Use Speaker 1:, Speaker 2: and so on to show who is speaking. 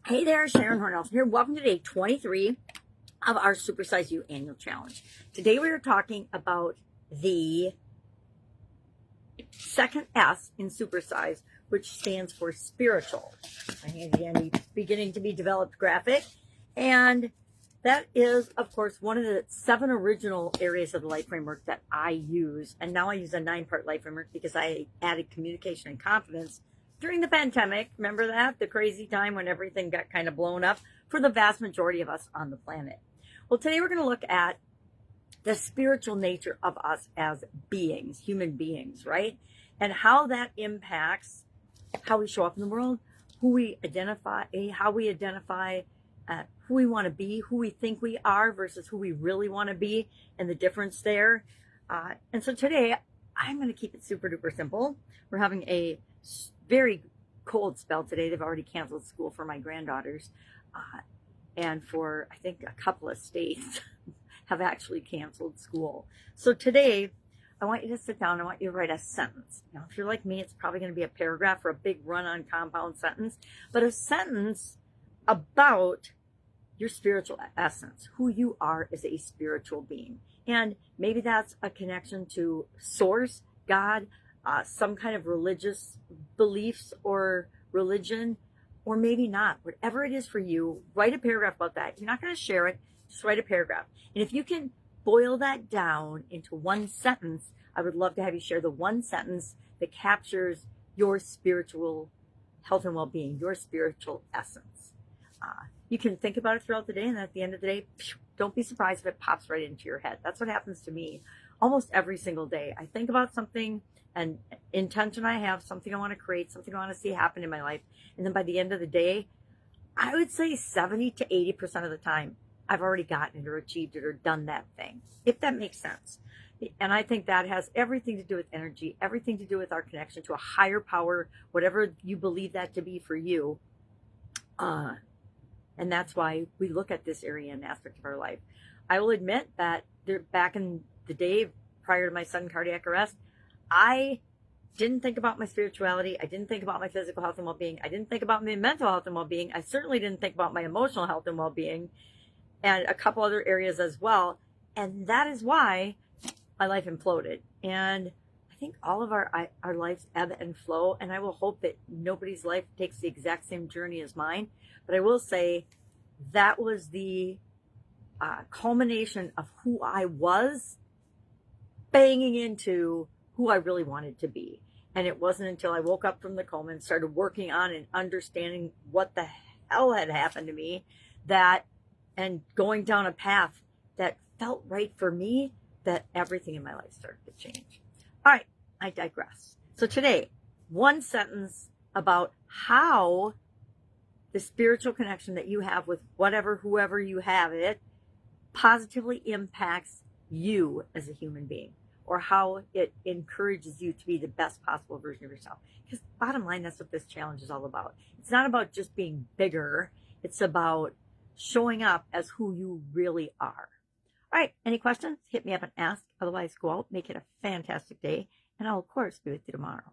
Speaker 1: Hey there, Sharon Horne-Ellstrom here. Welcome to day 23 of our Supersize You annual challenge. Today we are talking about the second S in Supersize, which stands for spiritual. My handy beginning to be developed graphic. And that is, of course, one of the 7 original areas of the life framework that I use. And now I use a 9-part life framework because I added communication and confidence during the pandemic. Remember that? The crazy time when everything got kind of blown up for the vast majority of us on the planet. Well, today we're going to look at the spiritual nature of us as beings, human beings, right? And how that impacts how we show up in the world, who we identify, how we identify who we want to be, who we think we are versus who we really want to be, and the difference there. And so today I'm going to keep it super duper simple. We're having a very cold spell today. They've already canceled school for my granddaughters. And for, I think, a couple of states have actually canceled school. So today, I want you to sit down. I want you to write a sentence. Now, if you're like me, it's probably going to be a paragraph or a big run-on compound sentence. But a sentence about your spiritual essence, who you are as a spiritual being. And maybe that's a connection to Source, God, some kind of religious beliefs or religion, or maybe not. Whatever it is for you, write a paragraph about that. You're not going to share it, just write a paragraph. And if you can boil that down into one sentence, I would love to have you share the one sentence that captures your spiritual health and well-being, your spiritual essence. You can think about it throughout the day, and at the end of the day, don't be surprised if it pops right into your head. That's what happens to me almost every single day. I think about something, an intention I have, something I want to create, something I want to see happen in my life. And then by the end of the day, I would say 70 to 80% of the time, I've already gotten it or achieved it or done that thing, if that makes sense. And I think that has everything to do with energy, everything to do with our connection to a higher power, whatever you believe that to be for you. And that's why we look at this area and aspect of our life. I will admit that back in the day prior to my sudden cardiac arrest, I didn't think about my spirituality. I didn't think about my physical health and well-being. I didn't think about my mental health and well-being. I certainly didn't think about my emotional health and well-being, and a couple other areas as well. And that is why my life imploded. And I think all of our lives ebb and flow. And I will hope that nobody's life takes the exact same journey as mine. But I will say that was the culmination of who I was banging into who I really wanted to be. And it wasn't until I woke up from the coma and started working on and understanding what the hell had happened to me and going down a path that felt right for me, that everything in my life started to change. All right, I digress. So today, one sentence about how the spiritual connection that you have with whoever you have it, positively impacts you as a human being, or how it encourages you to be the best possible version of yourself. Because bottom line, that's what this challenge is all about. It's not about just being bigger. It's about showing up as who you really are. All right, any questions? Hit me up and ask. Otherwise, go out, make it a fantastic day, and I'll, of course, be with you tomorrow.